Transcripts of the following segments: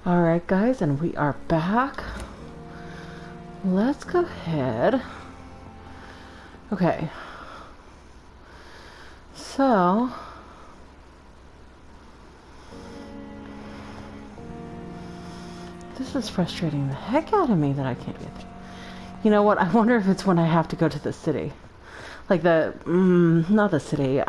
Alright guys, and we are back. Let's go ahead. Okay. So this is frustrating the heck out of me that I can't get through. You know what? I wonder if it's when I have to go to the city. Like the not the city.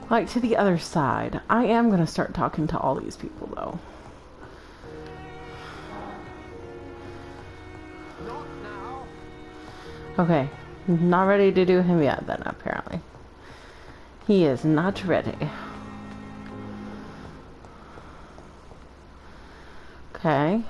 Like to the other side. I am gonna start talking to all these people though. Not now. Okay, not ready to do him yet then apparently. He is not ready. Okay.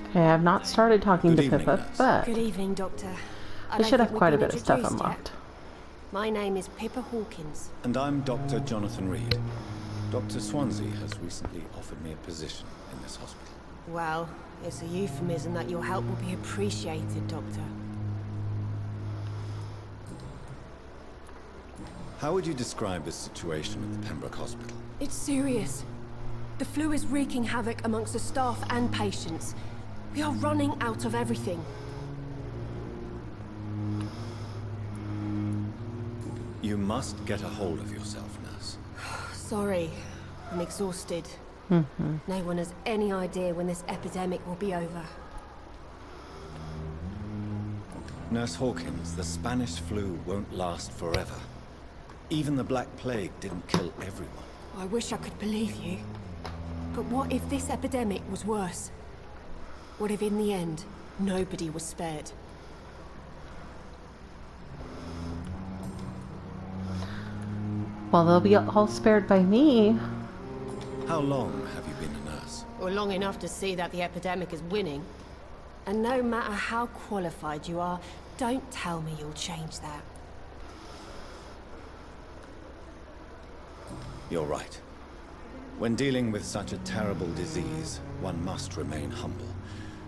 Okay, I have not started talking to Pippa, but Good evening, Doctor. I should have quite a bit of stuff unlocked. My name is Pippa Hawkins. And I'm Dr. Jonathan Reed. Dr. Swansea has recently offered me a position in this hospital. Well, it's a euphemism that your help will be appreciated, Doctor. How would you describe the situation at the Pembroke Hospital? It's serious. The flu is wreaking havoc amongst the staff and patients. We are running out of everything. You must get a hold of yourself, nurse. Sorry, I'm exhausted. No one has any idea when this epidemic will be over. Nurse Hawkins, the Spanish flu won't last forever. Even the Black Plague didn't kill everyone. I wish I could believe you. But what if this epidemic was worse? What if in the end, nobody was spared? Well, they'll be all spared by me. How long have you been a nurse? Or long enough to see that the epidemic is winning. And no matter how qualified you are, don't tell me you'll change that. You're right. When dealing with such a terrible disease, one must remain humble.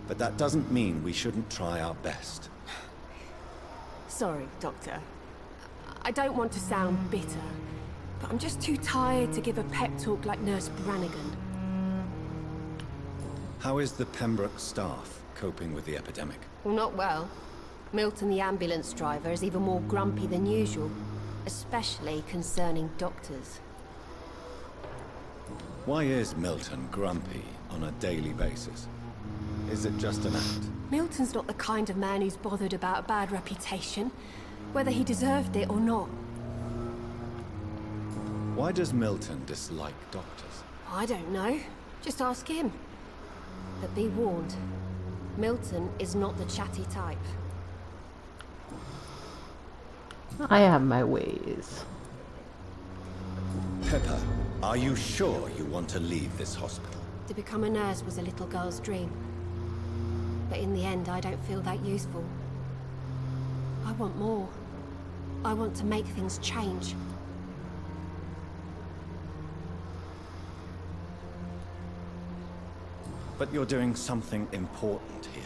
But that doesn't mean we shouldn't try our best. Sorry, Doctor. I don't want to sound bitter, but I'm just too tired to give a pep talk like Nurse Brannigan. How is the Pembroke staff coping with the epidemic? Well, not well. Milton, the ambulance driver, is even more grumpy than usual, especially concerning doctors. Why is Milton grumpy on a daily basis? Is it just an act? Milton's not the kind of man who's bothered about a bad reputation, whether he deserved it or not. Why does Milton dislike doctors? I don't know. Just ask him. But be warned, Milton is not the chatty type. I have my ways. Pepper, are you sure you want to leave this hospital? To become a nurse was a little girl's dream. But in the end, I don't feel that useful. I want more. I want to make things change. But you're doing something important here.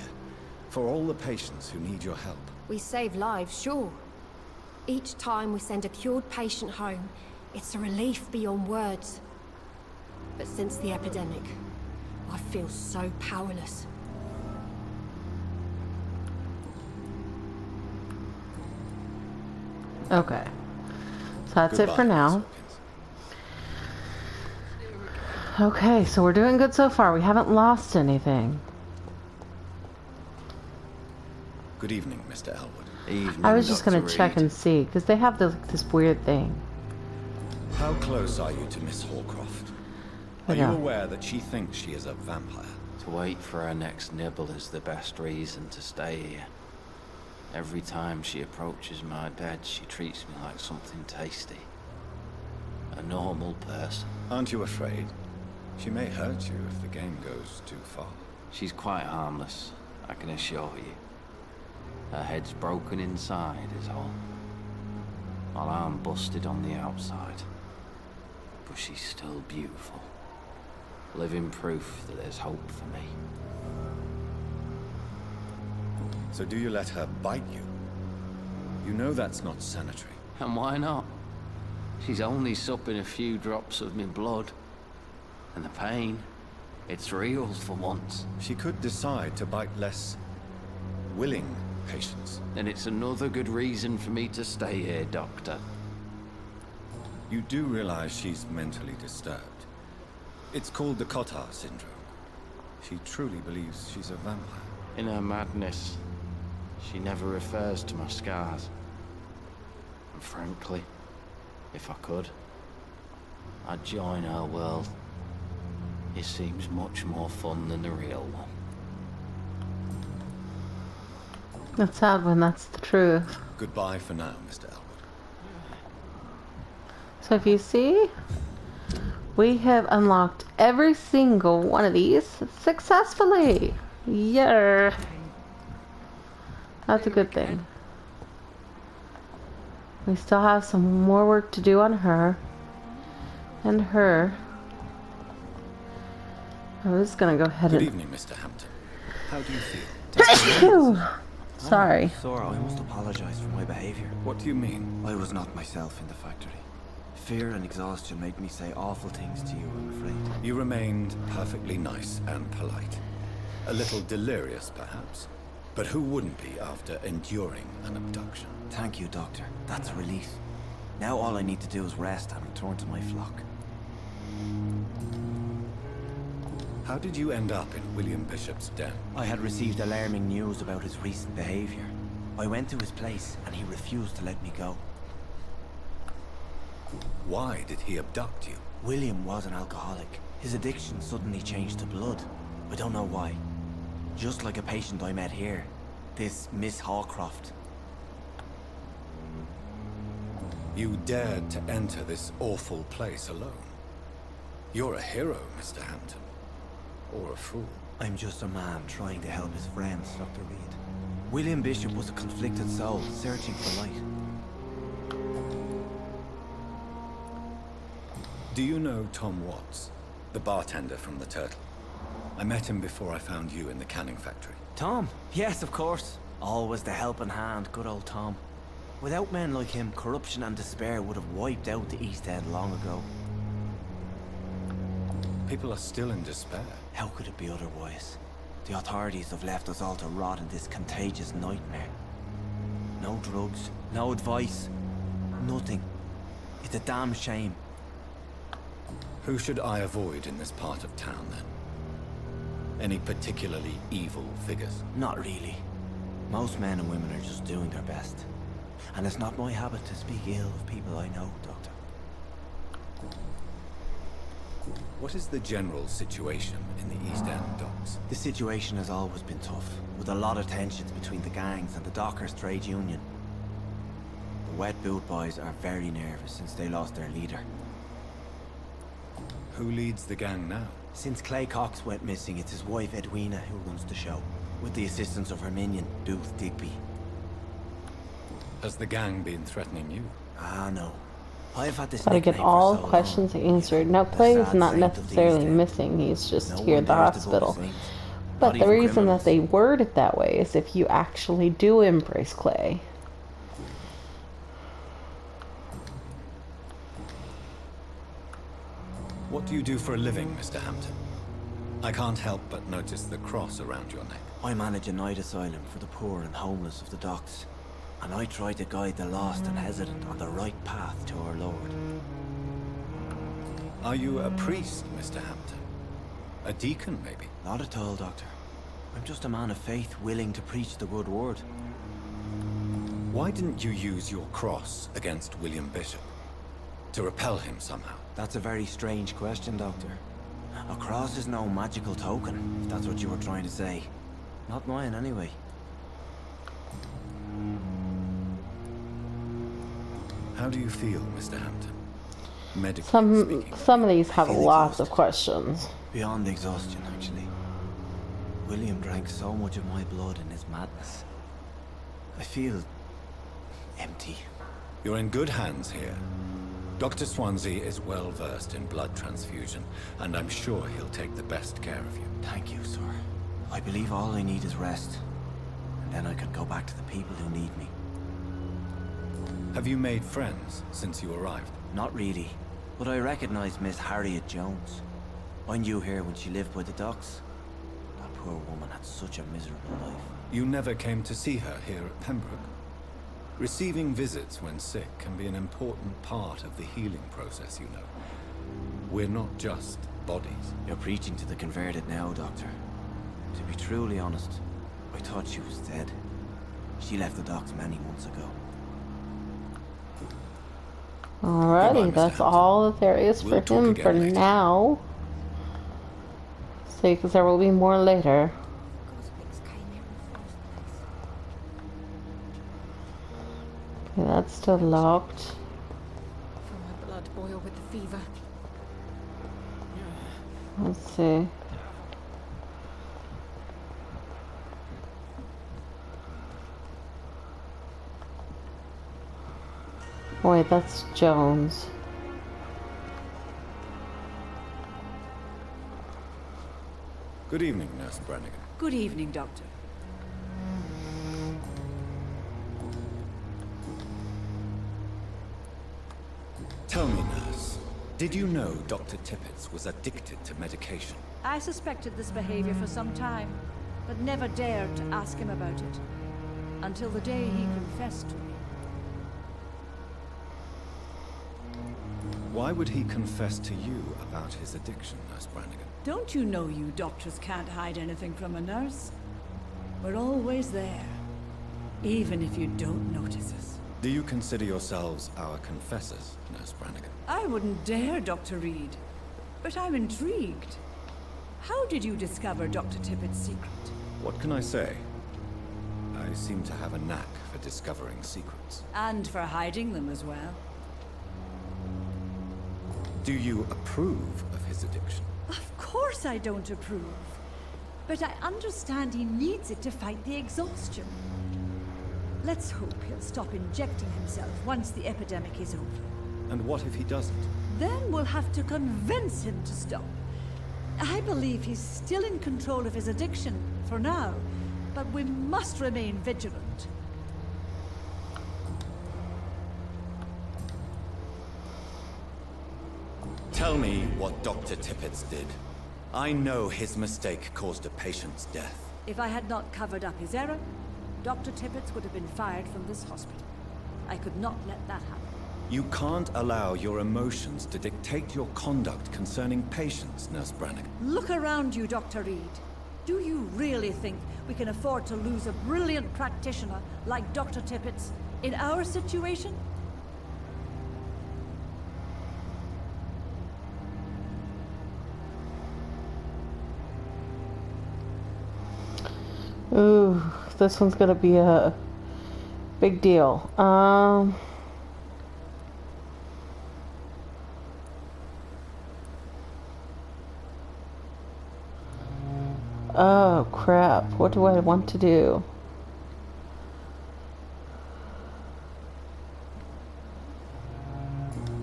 For all the patients who need your help. We save lives, sure. Each time we send a cured patient home, it's a relief beyond words. But since the epidemic, I feel so powerless. Okay. So that's Goodbye, it for now. Miss Hawkins. Okay, so we're doing good so far. We haven't lost anything. Good evening, Mr. Elwood. Evening, I was just Dr. gonna check Reed. and see, because they have this weird thing. How close are you to Miss Hawcroft? Are you aware that she thinks she is a vampire? To wait for her next nibble is the best reason to stay here. Every time she approaches my bed, she treats me like something tasty. A normal person. Aren't you afraid? She may hurt you if the game goes too far. She's quite harmless, I can assure you. Her head's broken inside is all. While I'm busted on the outside. But she's still beautiful. Living proof that there's hope for me. So do you let her bite you? You know that's not sanitary. And why not? She's only supping a few drops of me blood. And the pain, it's real for once. She could decide to bite less willing patients. And it's another good reason for me to stay here, Doctor. You do realize she's mentally disturbed. It's called the Cotard syndrome. She truly believes she's a vampire. In her madness, she never refers to my scars. And frankly, if I could, I'd join her world. It seems much more fun than the real one. It's sad when that's the truth. Goodbye for now, Mr. Elwood. So if you see, we have unlocked every single one of these successfully. Yeah. That's a good thing. We still have some more work to do on her. And her. I was gonna go ahead Good and... evening, Mr. Hampton. How do you feel? Sorry. Sir, I must apologize for my behavior. What do you mean? I was not myself in the factory. Fear and exhaustion made me say awful things to you, I'm afraid. You remained perfectly nice and polite. A little delirious, perhaps. But who wouldn't be after enduring an abduction? Thank you, Doctor. That's a relief. Now all I need to do is rest and return to my flock. How did you end up in William Bishop's den? I had received alarming news about his recent behavior. I went to his place and he refused to let me go. Why did he abduct you? William was an alcoholic. His addiction suddenly changed to blood. I don't know why. Just like a patient I met here. This Miss Hawcroft. You dared to enter this awful place alone. You're a hero, Mr. Hampton. Or a fool. I'm just a man trying to help his friends, Dr. Reed. William Bishop was a conflicted soul, searching for light. Do you know Tom Watts, the bartender from the Turtle? I met him before I found you in the canning factory. Tom? Yes, of course. Always the helping hand, good old Tom. Without men like him, corruption and despair would have wiped out the East End long ago. People are still in despair. How could it be otherwise? The authorities have left us all to rot in this contagious nightmare. No drugs, no advice, nothing. It's a damn shame. Who should I avoid in this part of town, then? Any particularly evil figures? Not really. Most men and women are just doing their best. And it's not my habit to speak ill of people I know, Doctor. What is the general situation in the East End docks? The situation has always been tough, with a lot of tensions between the gangs and the dockers' trade union. The Wet Boot Boys are very nervous since they lost their leader. Who leads the gang now? Since Clay Cox went missing, it's his wife Edwina who runs the show, with the assistance of her minion, Booth Digby. Has the gang been threatening you? Ah, no. I've had this Gotta nickname get for all so questions long. answered. Now, The Clay is sad not saint of the necessarily East End. missing, he's just No here one at the dares to go to hospital. saint. But Not the even reason criminals. that they word it that way is if you actually do embrace Clay. What do you do for a living, Mr. Hampton? I can't help but notice the cross around your neck. I manage a night asylum for the poor and homeless of the docks. And I try to guide the lost and hesitant on the right path to our Lord. Are you a priest, Mr. Hampton? A deacon, maybe? Not at all, Doctor. I'm just a man of faith willing to preach the good word. Why didn't you use your cross against William Bishop? To repel him somehow? That's a very strange question, Doctor. A cross is no magical token, if that's what you were trying to say. Not mine, anyway. How do you feel, Mr. Hampton? Medically speaking. Some of these have Feel lots of exhausted. questions. Beyond exhaustion, actually. William drank so much of my blood in his madness. I feel empty. You're in good hands here. Dr. Swansea is well versed in blood transfusion, and I'm sure he'll take the best care of you. Thank you, sir. I believe all I need is rest. Then I could go back to the people who need me. Have you made friends since you arrived? Not really, but I recognise Miss Harriet Jones. I knew her when she lived by the docks. That poor woman had such a miserable life. You never came to see her here at Pembroke? Receiving visits when sick can be an important part of the healing process, you know. We're not just bodies. You're preaching to the converted now, Doctor. To be truly honest, I thought she was dead. She left the docks many months ago. Alrighty, Goodbye, Mr. that's Hampton. all that there is We'll for talk him again for later. now. See, because there will be more later. Cosmic's came here in the first place. Okay, that's still locked. For my blood boil with the fever. Let's see. Wait, that's Jones. Good evening, Nurse Brannigan. Good evening, Doctor. Tell me, Nurse, did you know Dr. Tippett was addicted to medication? I suspected this behavior for some time, but never dared to ask him about it. Until the day he confessed to me. Why would he confess to you about his addiction, Nurse Brannigan? Don't you know you doctors can't hide anything from a nurse? We're always there, even if you don't notice us. Do you consider yourselves our confessors, Nurse Brannigan? I wouldn't dare, Dr. Reed, but I'm intrigued. How did you discover Dr. Tippett's secret? What can I say? I seem to have a knack for discovering secrets. And for hiding them as well. Do you approve of his addiction? Of course I don't approve. But I understand he needs it to fight the exhaustion. Let's hope he'll stop injecting himself once the epidemic is over. And what if he doesn't? Then we'll have to convince him to stop. I believe he's still in control of his addiction, for now. But we must remain vigilant. Tell me what Dr. Tippett did. I know his mistake caused a patient's death. If I had not covered up his error, Dr. Tippett would have been fired from this hospital. I could not let that happen. You can't allow your emotions to dictate your conduct concerning patients, Nurse Brannigan. Look around you, Dr. Reed. Do you really think we can afford to lose a brilliant practitioner like Dr. Tippett's in our situation? Ooh, this one's gonna be a big deal. Oh crap, what do I want to do?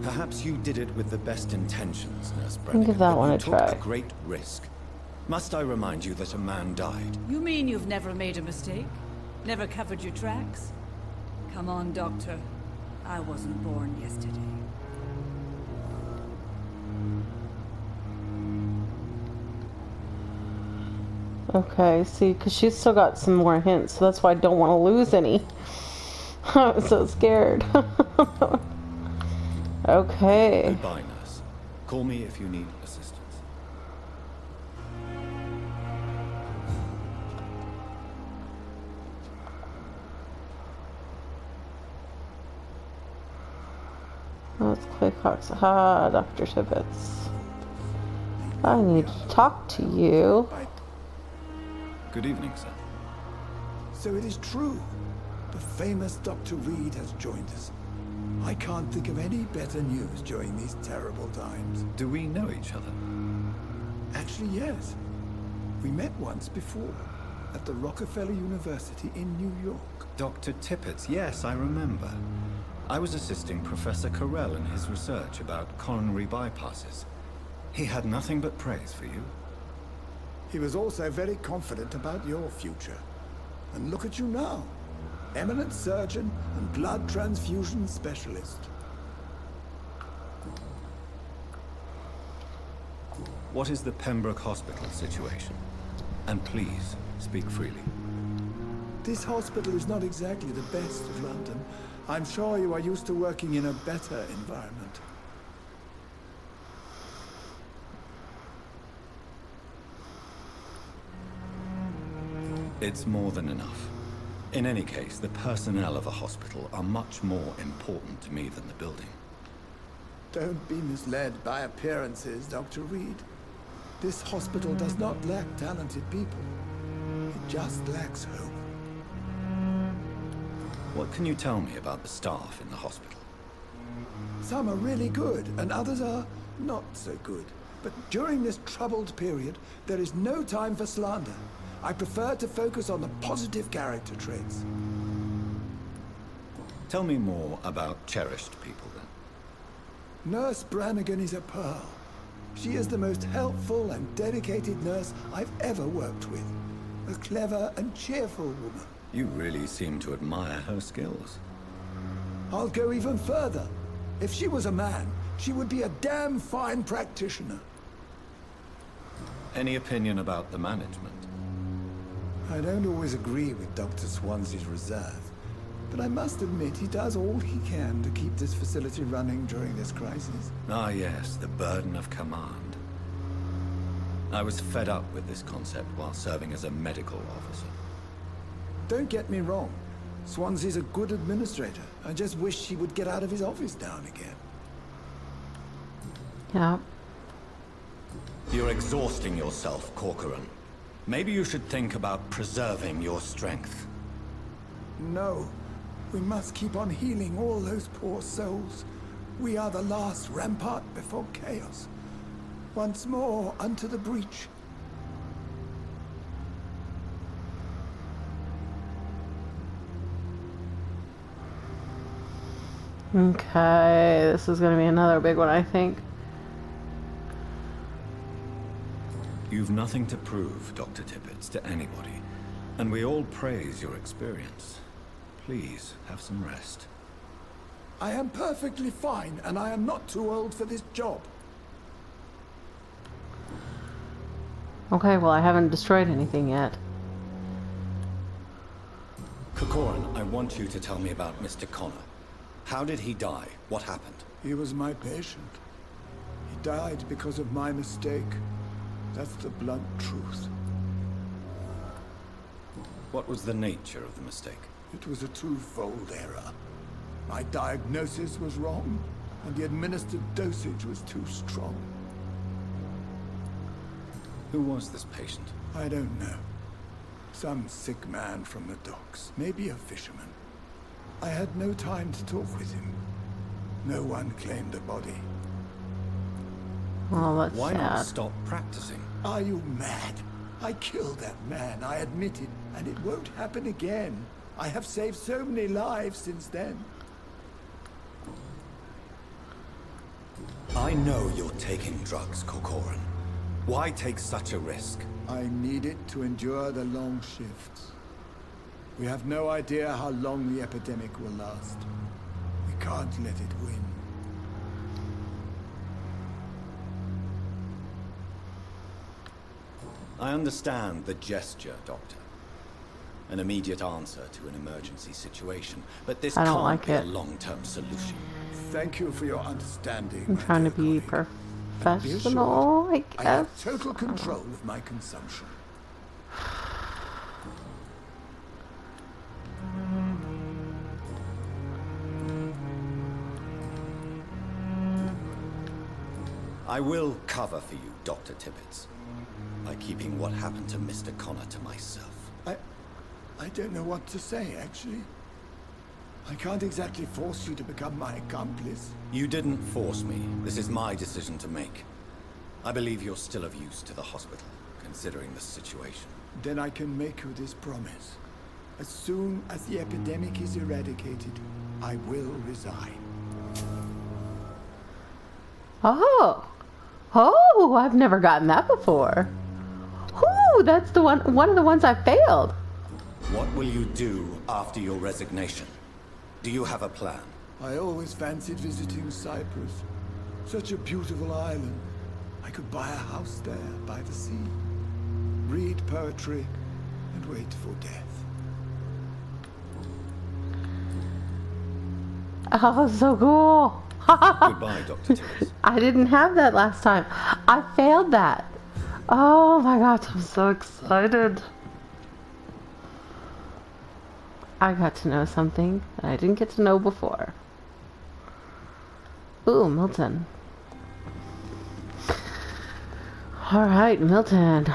Perhaps you did it with the best intentions, Nurse I'll Brannigan. give that but one you a took try. a great risk. Must I remind you that a man died? You mean you've never made a mistake? Never covered your tracks? Come on, Doctor. I wasn't born yesterday. Okay, see, because she's still got some more hints, so that's why I don't want to lose any. I'm so scared. Okay. Goodbye, Nurse. Call me if you need assistance. Let's click Cox. Ah, Dr. Tippett. I need to talk to you. Good evening, sir. So it is true. The famous Dr. Reed has joined us. I can't think of any better news during these terrible times. Do we know each other? Actually, yes. We met once before, at the Rockefeller University in New York. Dr. Tippett, yes, I remember. I was assisting Professor Carell in his research about coronary bypasses. He had nothing but praise for you. He was also very confident about your future. And look at you now. Eminent surgeon and blood transfusion specialist. What is the Pembroke Hospital situation? And please, speak freely. This hospital is not exactly the best of London. I'm sure you are used to working in a better environment. It's more than enough. In any case, the personnel of a hospital are much more important to me than the building. Don't be misled by appearances, Dr. Reed. This hospital does not lack talented people. It just lacks hope. What can you tell me about the staff in the hospital? Some are really good, and others are not so good. But during this troubled period, there is no time for slander. I prefer to focus on the positive character traits. Tell me more about cherished people, then. Nurse Brannigan is a pearl. She is the most helpful and dedicated nurse I've ever worked with. A clever and cheerful woman. You really seem to admire her skills. I'll go even further. If she was a man, she would be a damn fine practitioner. Any opinion about the management? I don't always agree with Dr. Swansea's reserve, but I must admit he does all he can to keep this facility running during this crisis. Ah yes, the burden of command. I was fed up with this concept while serving as a medical officer. Don't get me wrong. Swansea's a good administrator. I just wish he would get out of his office now and again. Yeah. You're exhausting yourself, Corcoran. Maybe you should think about preserving your strength. No. We must keep on healing all those poor souls. We are the last rampart before chaos. Once more unto the breach. Okay, this is going to be another big one, I think. You've nothing to prove, Dr. Tippett, to anybody. And we all praise your experience. Please, have some rest. I am perfectly fine, and I am not too old for this job. Okay, well, I haven't destroyed anything yet. Corcoran, I want you to tell me about Mr. Connor. How did he die? What happened? He was my patient. He died because of my mistake. That's the blunt truth. What was the nature of the mistake? It was a twofold error. My diagnosis was wrong, and the administered dosage was too strong. Who was this patient? I don't know. Some sick man from the docks, maybe a fisherman. I had no time to talk with him. No one claimed a body. Well, that's Why sad. not stop practicing? Are you mad? I killed that man, I admit it, and it won't happen again. I have saved so many lives since then. I know you're taking drugs, Corcoran. Why take such a risk? I need it to endure the long shifts. We have no idea how long the epidemic will last. We can't let it win. I understand the gesture, Doctor. An immediate answer to an emergency situation, but this I don't can't like be a it. long-term solution. Thank you for your understanding. I'm my trying to dear be colleague. professional, I I guess. have total control of my consumption. I will cover for you, Dr. Tibbets, by keeping what happened to Mr. Connor to myself. I don't know what to say, actually. I can't exactly force you to become my accomplice. You didn't force me. This is my decision to make. I believe you're still of use to the hospital, considering the situation. Then I can make you this promise. As soon as the epidemic is eradicated, I will resign. Oh! Oh, I've never gotten that before. Ooh, that's the one of the ones I failed. What will you do after your resignation? Do you have a plan? I always fancied visiting Cyprus. Such a beautiful island. I could buy a house there by the sea, read poetry, and wait for death. Oh, so cool. Goodbye, Dr. Tibbs. I didn't have that last time. I failed that. Oh my gosh, I'm so excited. I got to know something that I didn't get to know before. Ooh, Milton. Alright, Milton.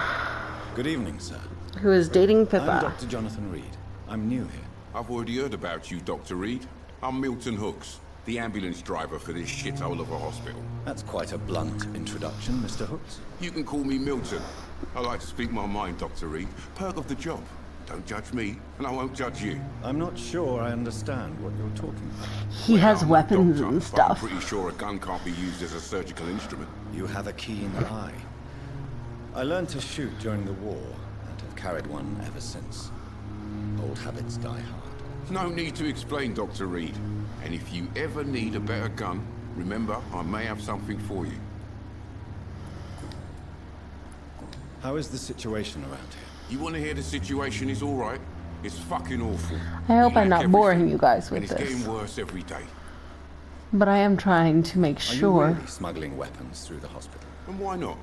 Good evening, sir. Who is dating I'm Pippa. Dr. Jonathan Reed. I'm new here. I've already heard about you, Dr. Reed. I'm Milton Hooks, the ambulance driver for this shithole of a hospital. That's quite a blunt introduction, Mr. Hooks. You can call me Milton. I like to speak my mind, Dr. Reed. Perk of the job. Don't judge me, and I won't judge you. I'm not sure I understand what you're talking about. He has I'm a weapons doctor, and but stuff. I'm pretty sure a gun can't be used as a surgical instrument. You have a keen eye. I learned to shoot during the war, and have carried one ever since. Old habits die hard. No need to explain, Dr. Reed. And if you ever need a better gun, remember, I may have something for you. How is the situation around here? You want to hear the situation is all right? It's fucking awful. I hope We I'm lack not boring everything, you guys with and it's this. getting worse every day. But I am trying to make Are you sure. really smuggling weapons through the hospital? And why not?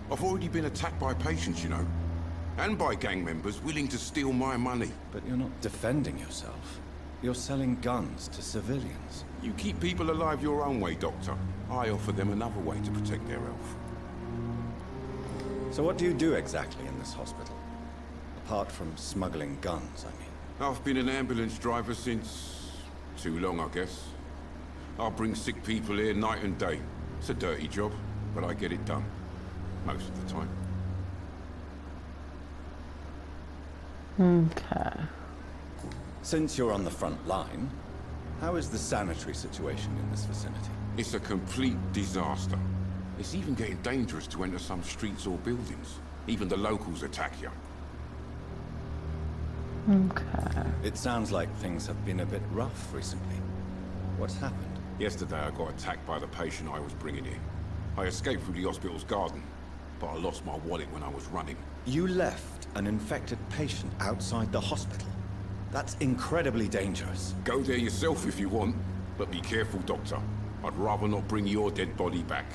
I've already been attacked by patients, you know. And by gang members willing to steal my money. But you're not defending yourself. You're selling guns to civilians. You keep people alive your own way, Doctor. I offer them another way to protect their health. So what do you do exactly in this hospital? Apart from smuggling guns, I mean. I've been an ambulance driver since... too long, I guess. I'll bring sick people here night and day. It's a dirty job, but I get it done. Most of the time. Okay. Since you're on the front line, how is the sanitary situation in this vicinity? It's a complete disaster. It's even getting dangerous to enter some streets or buildings. Even the locals attack you. Okay. It sounds like things have been a bit rough recently. What's happened? Yesterday I got attacked by the patient I was bringing in. I escaped through the hospital's garden, but I lost my wallet when I was running. You left an infected patient outside the hospital. That's incredibly dangerous. Go there yourself if you want, but be careful, Doctor. I'd rather not bring your dead body back.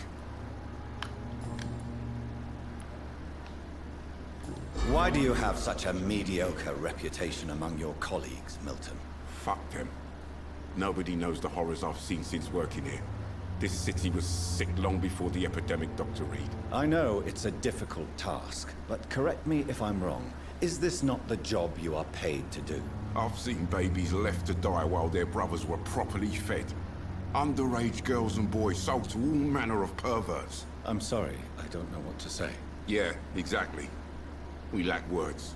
Why do you have such a mediocre reputation among your colleagues, Milton? Fuck them. Nobody knows the horrors I've seen since working here. This city was sick long before the epidemic, Dr. Reed. I know it's a difficult task, but correct me if I'm wrong. Is this not the job you are paid to do? I've seen babies left to die while their brothers were properly fed. Underage girls and boys sold to all manner of perverts. I'm sorry, I don't know what to say. Yeah, exactly. We lack words.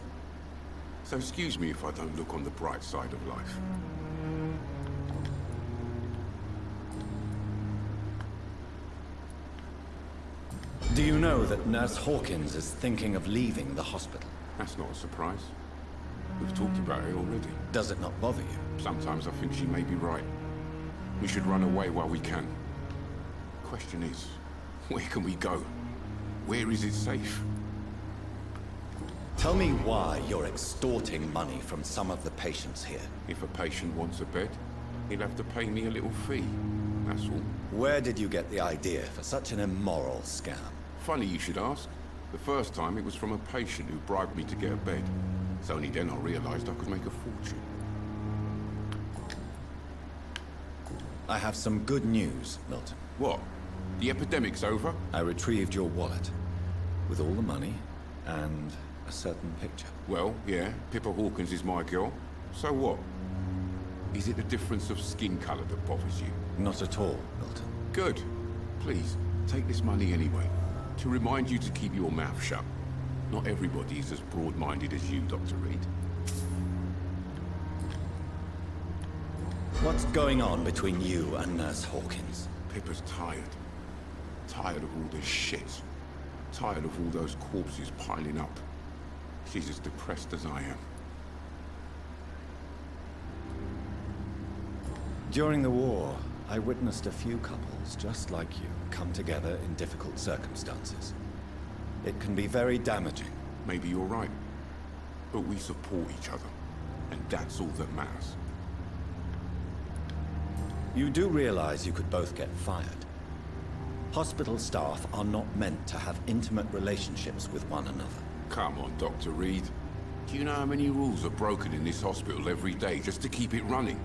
So excuse me if I don't look on the bright side of life. Do you know that Nurse Hawkins is thinking of leaving the hospital? That's not a surprise. We've talked about it already. Does it not bother you? Sometimes I think she may be right. We should run away while we can. Question is, where can we go? Where is it safe? Tell me why you're extorting money from some of the patients here. If a patient wants a bed, he'll have to pay me a little fee. That's all. Where did you get the idea for such an immoral scam? Funny you should ask. The first time it was from a patient who bribed me to get a bed. It's only then I realized I could make a fortune. I have some good news, Milton. What? The epidemic's over? I retrieved your wallet with all the money and a certain picture. Well, yeah, Pippa Hawkins is my girl. So what? Is it the difference of skin color that bothers you? Not at all, Milton. Good. Please, take this money anyway. To remind you to keep your mouth shut. Not everybody is as broad-minded as you, Dr. Reed. What's going on between you and Nurse Hawkins? Pippa's tired. Tired of all this shit. Tired of all those corpses piling up. She's as depressed as I am. During the war, I witnessed a few couples just like you come together in difficult circumstances. It can be very damaging. Maybe you're right. But we support each other. And that's all that matters. You do realize you could both get fired. Hospital staff are not meant to have intimate relationships with one another. Come on, Dr. Reed. Do you know how many rules are broken in this hospital every day just to keep it running?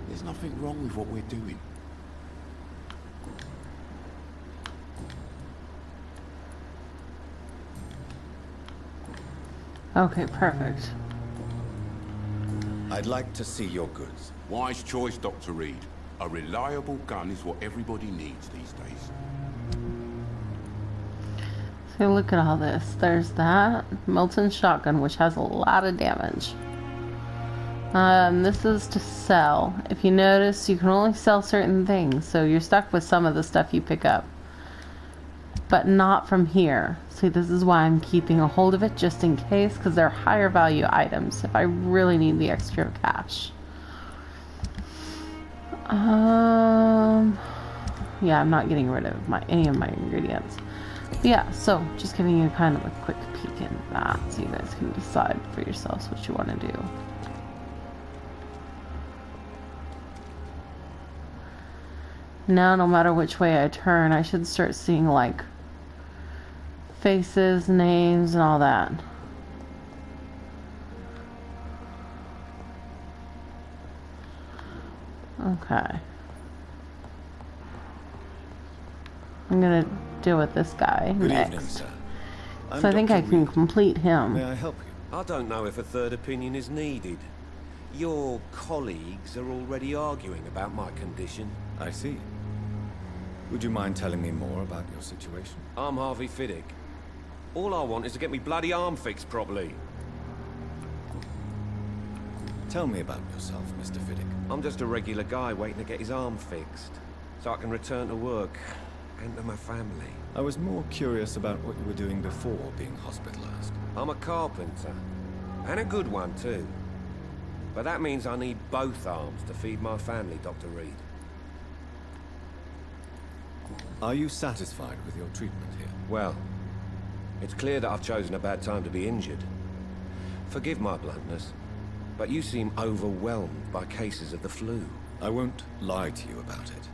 There's nothing wrong with what we're doing. Okay, perfect. I'd like to see your goods. Wise choice, Dr. Reed. A reliable gun is what everybody needs these days. So look at all this. There's that Milton shotgun, which has a lot of damage. This is to sell. If you notice, you can only sell certain things, so you're stuck with some of the stuff you pick up. But not from here. See, this is why I'm keeping a hold of it, just in case, because they're higher value items if I really need the extra cash. Yeah, I'm not getting rid of any of my ingredients. But yeah, so just giving you kind of a quick peek into that, so you guys can decide for yourselves what you want to do. Now, no matter which way I turn, I should start seeing, like, faces, names, and all that. Okay. I'm gonna deal with this guy Good next. evening, sir. So I think I can complete him. May I help you? I don't know if a third opinion is needed. Your colleagues are already arguing about my condition. I see. Would you mind telling me more about your situation? I'm Harvey Fiddick. All I want is to get me bloody arm fixed properly. Tell me about yourself, Mr. Fiddick. I'm just a regular guy waiting to get his arm fixed, so I can return to work and to my family. I was more curious about what you were doing before being hospitalized. I'm a carpenter, and a good one too. But that means I need both arms to feed my family, Dr. Reed. Are you satisfied with your treatment here? Well, it's clear that I've chosen a bad time to be injured. Forgive my bluntness, but you seem overwhelmed by cases of the flu. I won't lie to you about it.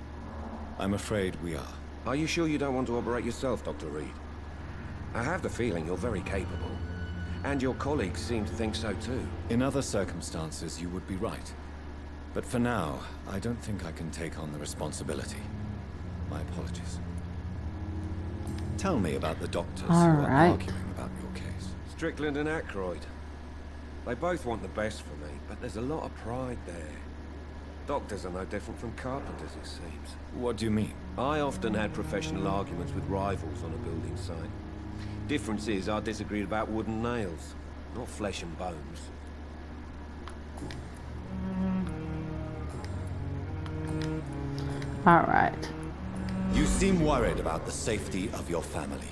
I'm afraid we are. Are you sure you don't want to operate yourself, Dr. Reed? I have the feeling you're very capable, and your colleagues seem to think so too. In other circumstances, you would be right. But for now, I don't think I can take on the responsibility. My apologies. Tell me about the doctors who are arguing about your case. Strickland and Aykroyd. They both want the best for me, but there's a lot of pride there. Doctors are no different from carpenters, it seems. What do you mean? I often had professional arguments with rivals on a building site. Difference is I disagreed about wooden nails, not flesh and bones. All right. You seem worried about the safety of your family.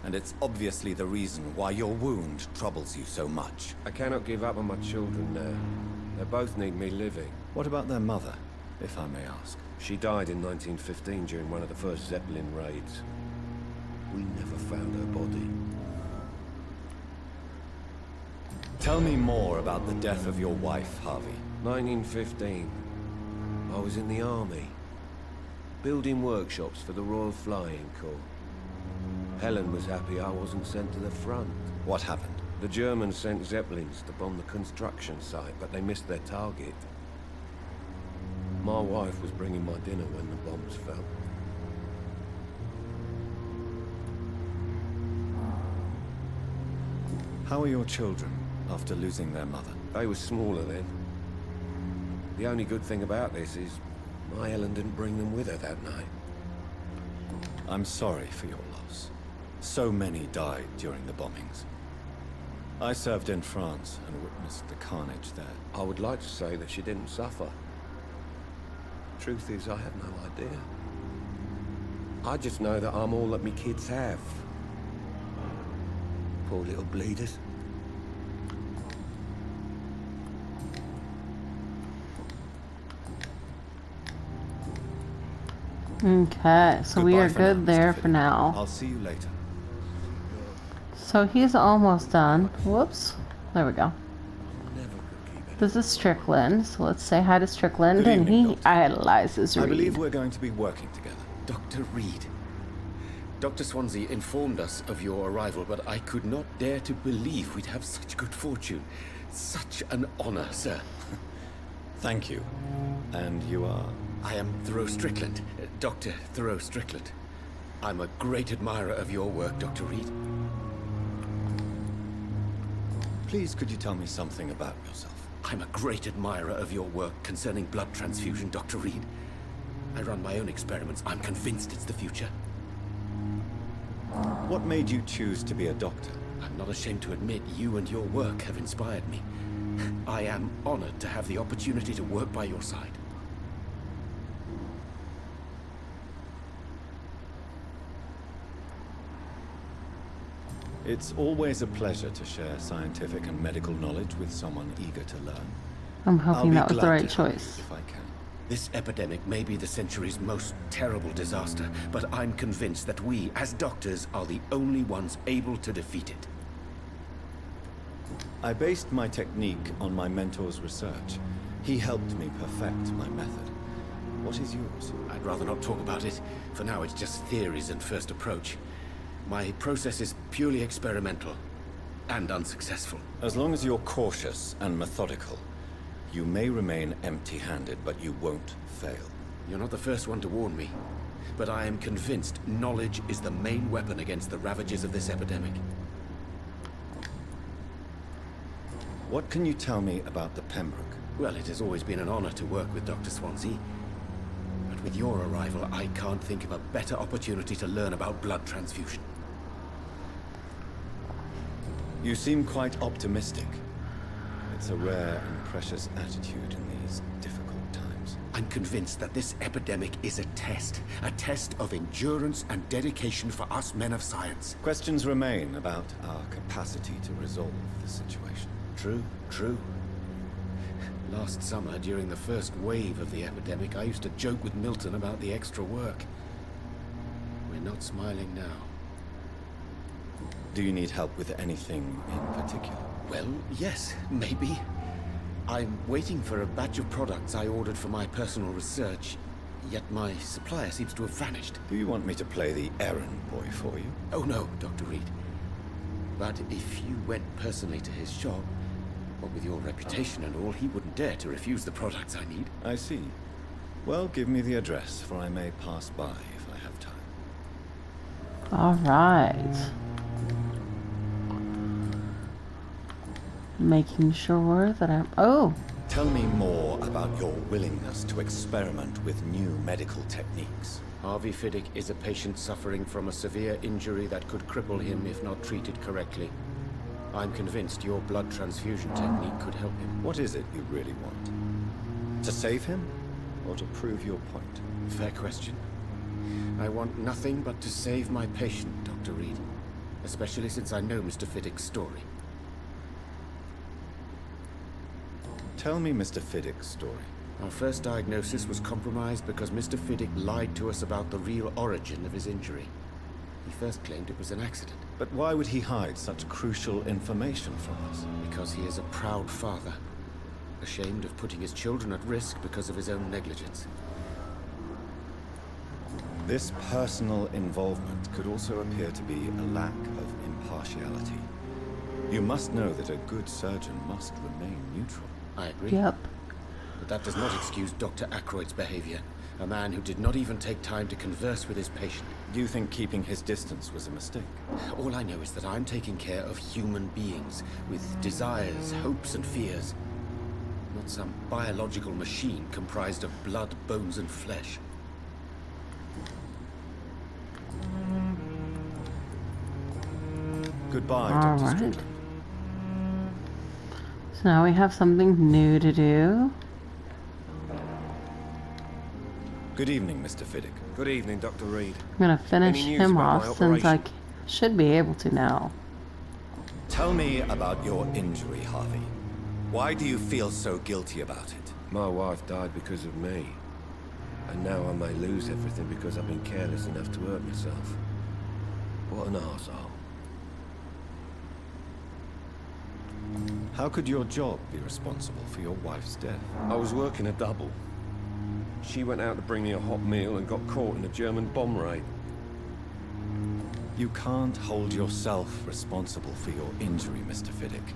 And it's obviously the reason why your wound troubles you so much. I cannot give up on my children now. They both need me living. What about their mother, if I may ask? She died in 1915 during one of the first Zeppelin raids. We never found her body. Tell me more about the death of your wife, Harvey. 1915. I was in the army, building workshops for the Royal Flying Corps. Helen was happy I wasn't sent to the front. What happened? The Germans sent Zeppelins to bomb the construction site, but they missed their target. My wife was bringing my dinner when the bombs fell. How are your children after losing their mother? They were smaller then. The only good thing about this is my Helen didn't bring them with her that night. I'm sorry for your loss. So many died during the bombings. I served in France and witnessed the carnage there. I would like to say that she didn't suffer. Truth is, I have no idea. I just know that I'm all that me kids have. Poor little bleeders. Okay, so we Goodbye are for good now, there Mr. for now. I'll see you later. So he's almost done. Whoops. There we go. This is Strickland, so let's say hi to Strickland, Good and evening, he Doctor. idolizes I Reed. believe we're going to be working together. Dr. Reed. Dr. Swansea informed us of your arrival, but I could not dare to believe we'd have such good fortune. Such an honor, sir. Thank you. And you are? I am Thoreau Strickland, Dr. Thoreau Strickland. I'm a great admirer of your work, Dr. Reed. Please, could you tell me something about yourself? I'm a great admirer of your work concerning blood transfusion, Dr. Reed. I run my own experiments. I'm convinced it's the future. What made you choose to be a doctor? I'm not ashamed to admit you and your work have inspired me. I am honored to have the opportunity to work by your side. It's always a pleasure to share scientific and medical knowledge with someone eager to learn. I'm I'll hoping be that was the glad right to help you choice. if I can. This epidemic may be the century's most terrible disaster, but I'm convinced that we, as doctors, are the only ones able to defeat it. I based my technique on my mentor's research. He helped me perfect my method. What is yours? I'd rather not talk about it. For now, it's just theories and first approach. My process is purely experimental and unsuccessful. As long as you're cautious and methodical, you may remain empty-handed, but you won't fail. You're not the first one to warn me, but I am convinced knowledge is the main weapon against the ravages of this epidemic. What can you tell me about the Pembroke? Well, it has always been an honor to work with Dr. Swansea. But with your arrival, I can't think of a better opportunity to learn about blood transfusion. You seem quite optimistic. It's a rare and precious attitude in these difficult times. I'm convinced that this epidemic is a test of endurance and dedication for us men of science. Questions remain about our capacity to resolve the situation. True. Last summer, during the first wave of the epidemic, I used to joke with Milton about the extra work. We're not smiling now. Do you need help with anything in particular? Well, yes, maybe. I'm waiting for a batch of products I ordered for my personal research, yet my supplier seems to have vanished. Do you want me to play the errand boy for you? Oh no, Dr. Reed. But if you went personally to his shop, what with your reputation and all, he wouldn't dare to refuse the products I need. I see. Well, give me the address, for I may pass by if I have time. All right. Making sure that I'm... Oh! Tell me more about your willingness to experiment with new medical techniques. Harvey Fiddick is a patient suffering from a severe injury that could cripple him if not treated correctly. I'm convinced your blood transfusion technique could help him. What is it you really want? To save him? Or to prove your point? Fair question. I want nothing but to save my patient, Dr. Reed. Especially since I know Mr. Fiddick's story. Tell me Mr. Fiddick's story. Our first diagnosis was compromised because Mr. Fiddick lied to us about the real origin of his injury. He first claimed it was an accident. But why would he hide such crucial information from us? Because he is a proud father, ashamed of putting his children at risk because of his own negligence. This personal involvement could also appear to be a lack of impartiality. You must know that a good surgeon must remain neutral. I agree. Yep. But that does not excuse Dr. Ackroyd's behavior. A man who did not even take time to converse with his patient. Do you think keeping his distance was a mistake? All I know is that I'm taking care of human beings with desires, hopes, and fears. Not some biological machine comprised of blood, bones, and flesh. Goodbye, All Dr. right. Strickland. So now we have something new to do. Good evening, Mr. Fiddick. Good evening, Dr. Reed. I'm gonna finish Any news him about my off since I operation? should be able to now. Tell me about your injury, Harvey. Why do you feel so guilty about it? My wife died because of me. And now I may lose everything because I've been careless enough to hurt myself. What an arsehole. How could your job be responsible for your wife's death? I was working a double. She went out to bring me a hot meal and got caught in a German bomb raid. You can't hold yourself responsible for your injury, Mr. Fiddick.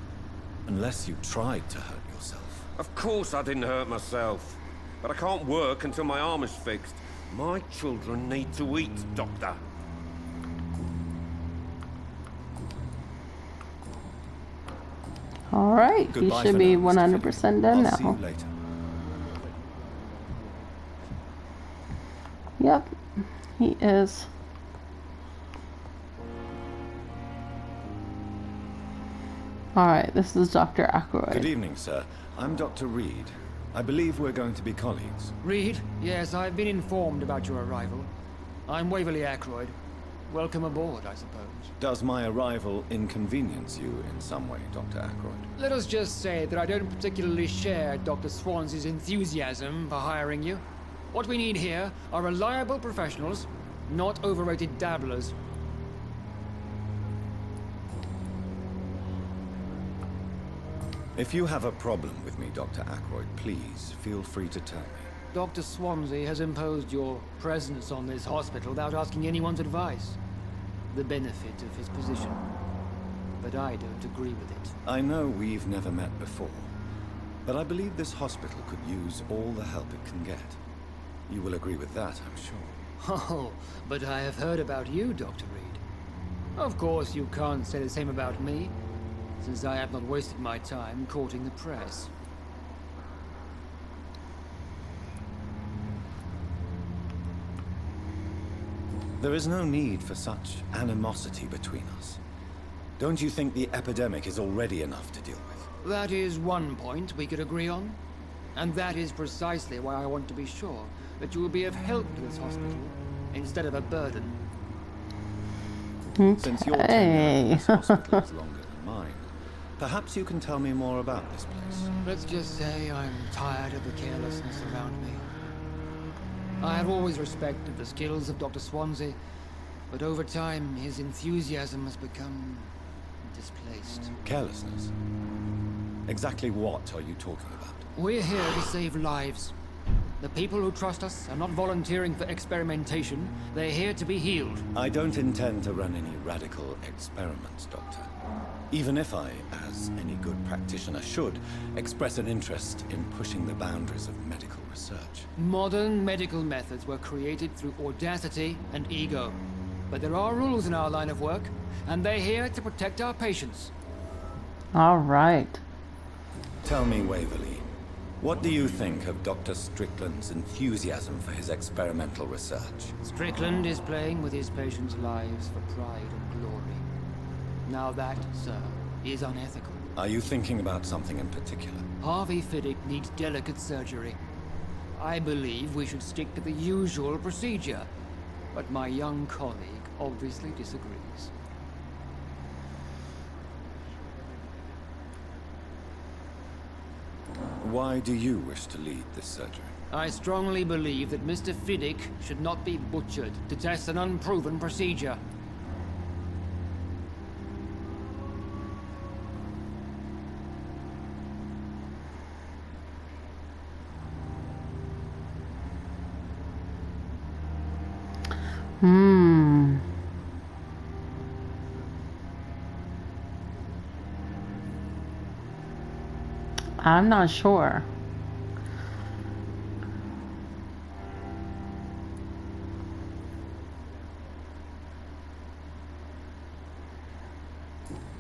Unless you tried to hurt yourself. Of course I didn't hurt myself. But I can't work until my arm is fixed. My children need to eat, Doctor. Alright, you Goodbye should for be now, Mr. 100% done I'll see you now. later. Yep, he is. Alright, this is Dr. Aykroyd. Good evening, sir. I'm Dr. Reed. I believe we're going to be colleagues. Reed? Yes, I've been informed about your arrival. I'm Waverly Aykroyd. Welcome aboard, I suppose. Does my arrival inconvenience you in some way, Dr. Aykroyd? Let us just say that I don't particularly share Dr. Swansea's enthusiasm for hiring you. What we need here are reliable professionals, not overrated dabblers. If you have a problem with me, Dr. Aykroyd, please feel free to tell me. Dr. Swansea has imposed your presence on this hospital without asking anyone's advice. The benefit of his position. But I don't agree with it. I know we've never met before, but I believe this hospital could use all the help it can get. You will agree with that, I'm sure. Oh, but I have heard about you, Dr. Reed. Of course, you can't say the same about me, since I have not wasted my time courting the press. There is no need for such animosity between us. Don't you think the epidemic is already enough to deal with? That is one point we could agree on. And that is precisely why I want to be sure that you will be of help to this hospital, instead of a burden. Since your tenure at this hospital is longer than mine, perhaps you can tell me more about this place. Let's just say I'm tired of the carelessness around me. I have always respected the skills of Dr. Swansea, but over time his enthusiasm has become displaced. Carelessness? Exactly what are you talking about? We're here to save lives. The people who trust us are not volunteering for experimentation. They're here to be healed. I don't intend to run any radical experiments, Doctor. Even if I, as any good practitioner should, express an interest in pushing the boundaries of medical research. Modern medical methods were created through audacity and ego. But there are rules in our line of work, and they're here to protect our patients. Alright. Tell me, Waverly, what do you think of Dr. Strickland's enthusiasm for his experimental research? Strickland is playing with his patients' lives for pride and glory. Now that, sir, is unethical. Are you thinking about something in particular? Harvey Fiddick needs delicate surgery. I believe we should stick to the usual procedure, but my young colleague obviously disagrees. Why do you wish to lead this surgery? I strongly believe that Mr. Fiddick should not be butchered to test an unproven procedure. I'm not sure.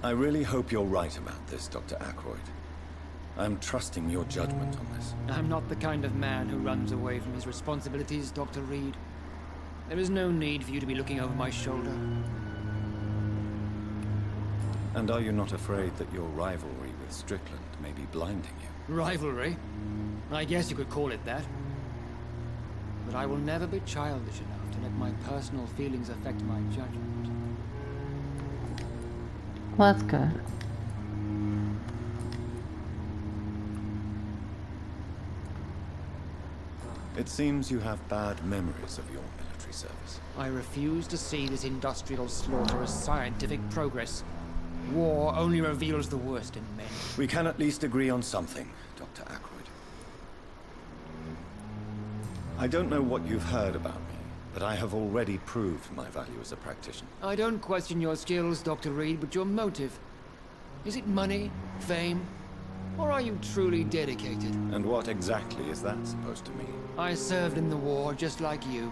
I really hope you're right about this, Dr. Aykroyd. I'm trusting your judgment on this. I'm not the kind of man who runs away from his responsibilities, Dr. Reed. There is no need for you to be looking over my shoulder. And are you not afraid that your rivalry with Strickland may be blinding you? Rivalry? I guess you could call it that. But I will never be childish enough to let my personal feelings affect my judgment. Well, that's good. It seems you have bad memories of your military service. I refuse to see this industrial slaughter as scientific progress. War only reveals the worst in men. We can at least agree on something, Dr. Ackroyd. I don't know what you've heard about me, but I have already proved my value as a practitioner. I don't question your skills, Dr. Reed, but your motive. Is it money, fame, or are you truly dedicated? And what exactly is that supposed to mean? I served in the war just like you.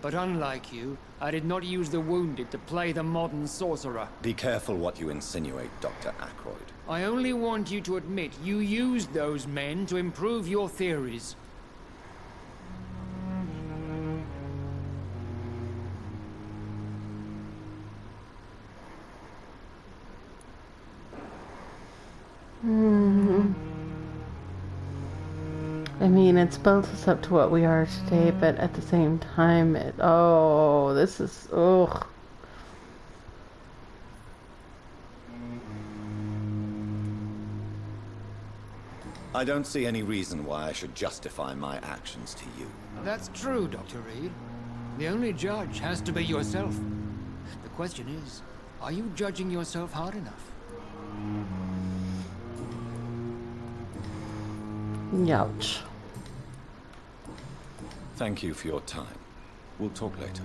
But unlike you, I did not use the wounded to play the modern sorcerer. Be careful what you insinuate, Dr. Ackroyd. I only want you to admit you used those men to improve your theories. I mean, it's built us up to what we are today, but at the same time, this is, ugh. I don't see any reason why I should justify my actions to you. That's true, Dr. Reed. The only judge has to be yourself. The question is, are you judging yourself hard enough? Ouch. Thank you for your time. We'll talk later.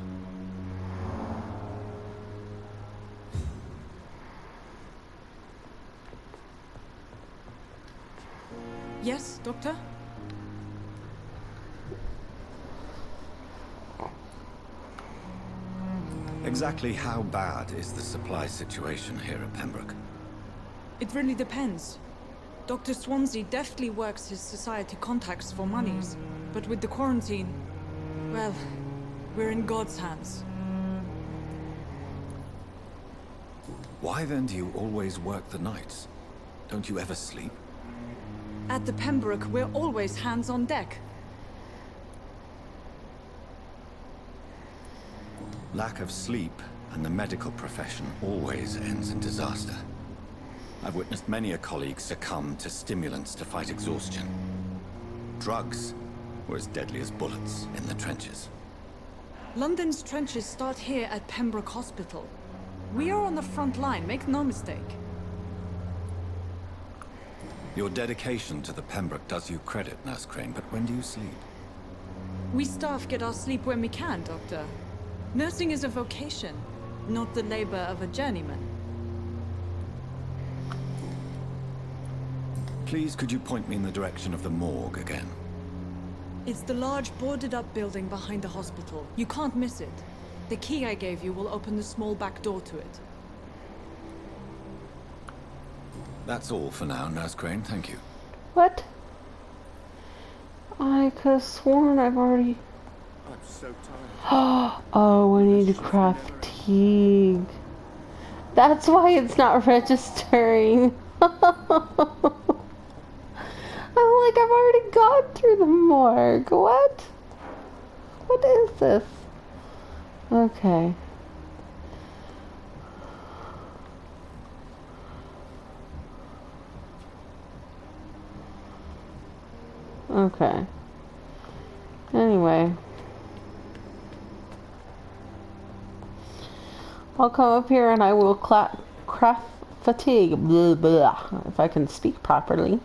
Yes, Doctor? Exactly how bad is the supply situation here at Pembroke? It really depends. Dr. Swansea deftly works his society contacts for monies, but with the quarantine, well, we're in God's hands. Why then do you always work the nights? Don't you ever sleep? At the Pembroke, we're always hands on deck. Lack of sleep and the medical profession always ends in disaster. I've witnessed many a colleague succumb to stimulants to fight exhaustion. Drugs were as deadly as bullets in the trenches. London's trenches start here at Pembroke Hospital. We are on the front line, make no mistake. Your dedication to the Pembroke does you credit, Nurse Crane, but when do you sleep? We staff get our sleep when we can, Doctor. Nursing is a vocation, not the labor of a journeyman. Please, could you point me in the direction of the morgue again? It's the large boarded-up building behind the hospital. You can't miss it. The key I gave you will open the small back door to it. That's all for now, Nurse Crane, thank you. What? I could have sworn I've already... I'm so tired. Oh, we need to craft fatigue. That's why it's not registering. I'm like, I've already gone through the morgue. What? What is this? Okay. Okay. Anyway. I'll come up here and I will craft fatigue. Blah, blah, if I can speak properly.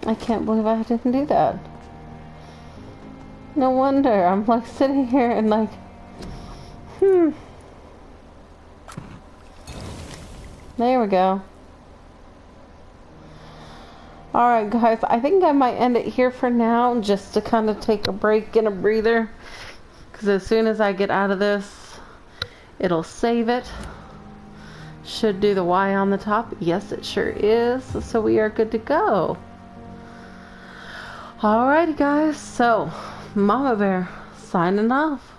I can't believe I didn't do that. No wonder. I'm like sitting here and like, There we go. Alright guys, I think I might end it here for now, just to kind of take a break and a breather. Because as soon as I get out of this, it'll save it. Should do the Y on the top. Yes, it sure is. So we are good to go. Alrighty guys, so Mama Bear signing off.